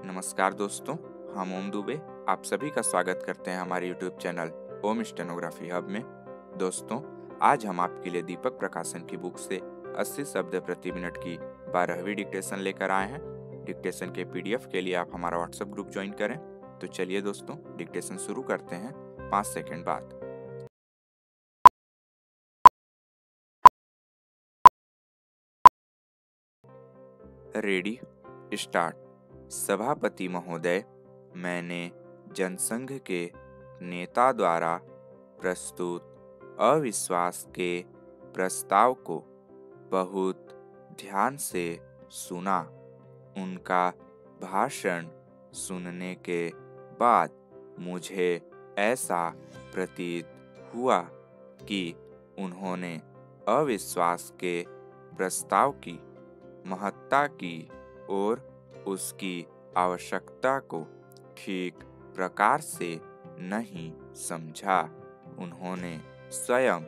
नमस्कार दोस्तों, हम ओम दुबे आप सभी का स्वागत करते हैं हमारे YouTube चैनल ओम स्टेनोग्राफी हब में। दोस्तों, आज हम आपके लिए दीपक प्रकाशन की बुक से 80 शब्द प्रति मिनट की 12वीं डिक्टेशन लेकर आए हैं। डिक्टेशन के PDF के लिए आप हमारा WhatsApp ग्रुप ज्वाइन करें। तो चलिए दोस्तों, डिक्टेशन शुरू करते हैं 5 सेकंड बाद। Ready, start. सभापति महोदय, मैंने जनसंघ के नेता द्वारा प्रस्तुत अविश्वास के प्रस्ताव को बहुत ध्यान से सुना। उनका भाषण सुनने के बाद मुझे ऐसा प्रतीत हुआ कि उन्होंने अविश्वास के प्रस्ताव की महत्ता की और उसकी आवश्यकता को ठीक प्रकार से नहीं समझा। उन्होंने स्वयं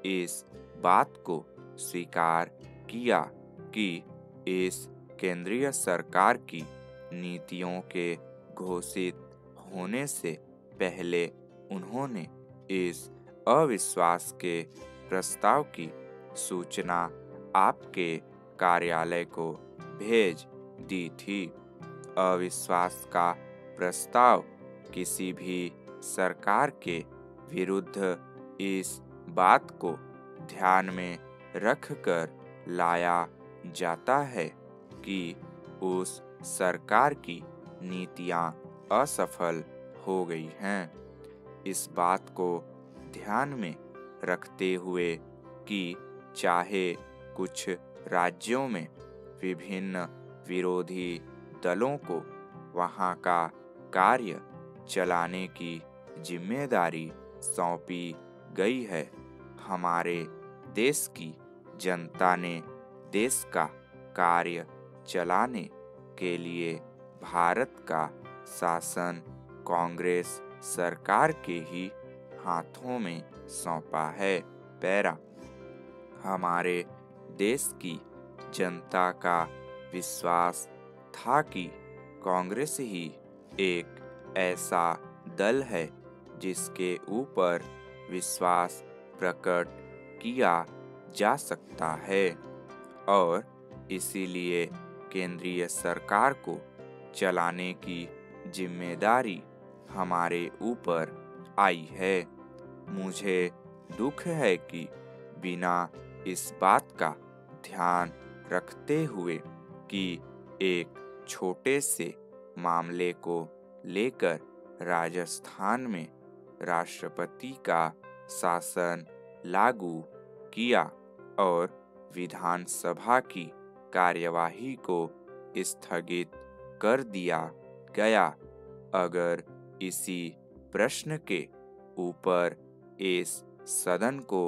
इस बात को स्वीकार किया कि इस केंद्रीय सरकार की नीतियों के घोषित होने से पहले उन्होंने इस अविश्वास के प्रस्ताव की सूचना आपके कार्यालय को भेज दी थी। अविश्वास का प्रस्ताव किसी भी सरकार के विरुद्ध इस बात को ध्यान में रखकर लाया जाता है कि उस सरकार की नीतियां असफल हो गई हैं। इस बात को ध्यान में रखते हुए कि चाहे कुछ राज्यों में विभिन्न विरोधी दलों को वहां का कार्य चलाने की जिम्मेदारी सौंपी गई है, हमारे देश की जनता ने देश का कार्य चलाने के लिए भारत का शासन कांग्रेस सरकार के ही हाथों में सौंपा है। पैरा, हमारे देश की जनता का विश्वास था कि कांग्रेस ही एक ऐसा दल है जिसके ऊपर विश्वास प्रकट किया जा सकता है और इसीलिए केंद्रीय सरकार को चलाने की जिम्मेदारी हमारे ऊपर आई है। मुझे दुख है कि बिना इस बात का ध्यान रखते हुए कि एक छोटे से मामले को लेकर राजस्थान में राष्ट्रपति का शासन लागू किया और विधानसभा की कार्यवाही को स्थगित कर दिया गया। अगर इसी प्रश्न के ऊपर इस सदन को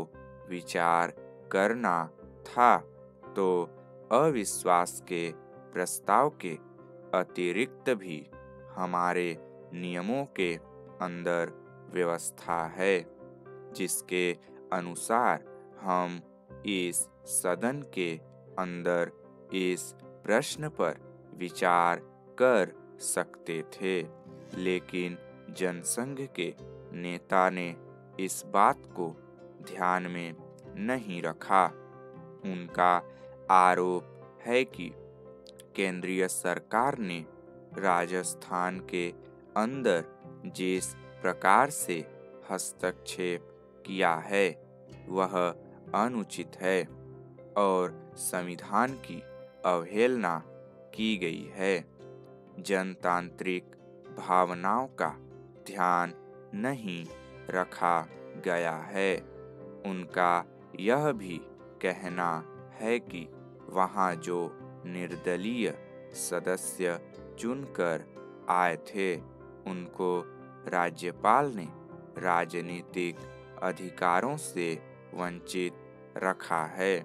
विचार करना था तो अविश्वास के प्रस्ताव के अतिरिक्त भी हमारे नियमों के अंदर व्यवस्था है जिसके अनुसार हम इस सदन के अंदर इस प्रश्न पर विचार कर सकते थे, लेकिन जनसंघ के नेता ने इस बात को ध्यान में नहीं रखा। उनका आरोप है कि केंद्रीय सरकार ने राजस्थान के अंदर जिस प्रकार से हस्तक्षेप किया है वह अनुचित है और संविधान की अवहेलना की गई है। जनतांत्रिक भावनाओं का ध्यान नहीं रखा गया है। उनका यह भी कहना है कि वहां जो निर्दलीय सदस्य चुनकर आए थे उनको राज्यपाल ने राजनीतिक अधिकारों से वंचित रखा है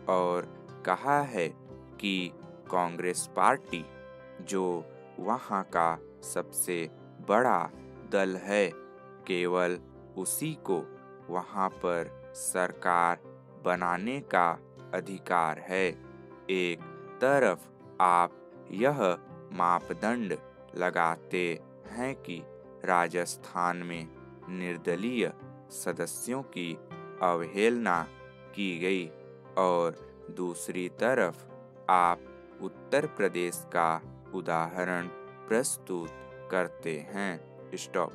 और कहा है कि कांग्रेस पार्टी जो वहां का सबसे बड़ा दल है केवल उसी को वहां पर सरकार बनाने का अधिकार है। एक तरफ आप यह मापदंड लगाते हैं कि राजस्थान में निर्दलीय सदस्यों की अवहेलना की गई और दूसरी तरफ आप उत्तर प्रदेश का उदाहरण प्रस्तुत करते हैं। स्टॉप।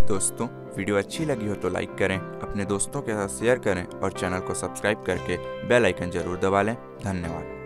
दोस्तों, वीडियो अच्छी लगी हो तो लाइक करें, अपने दोस्तों के साथ शेयर करें और चैनल को सब्सक्राइब करके बेल आइकन जरूर दबा लें। धन्यवाद।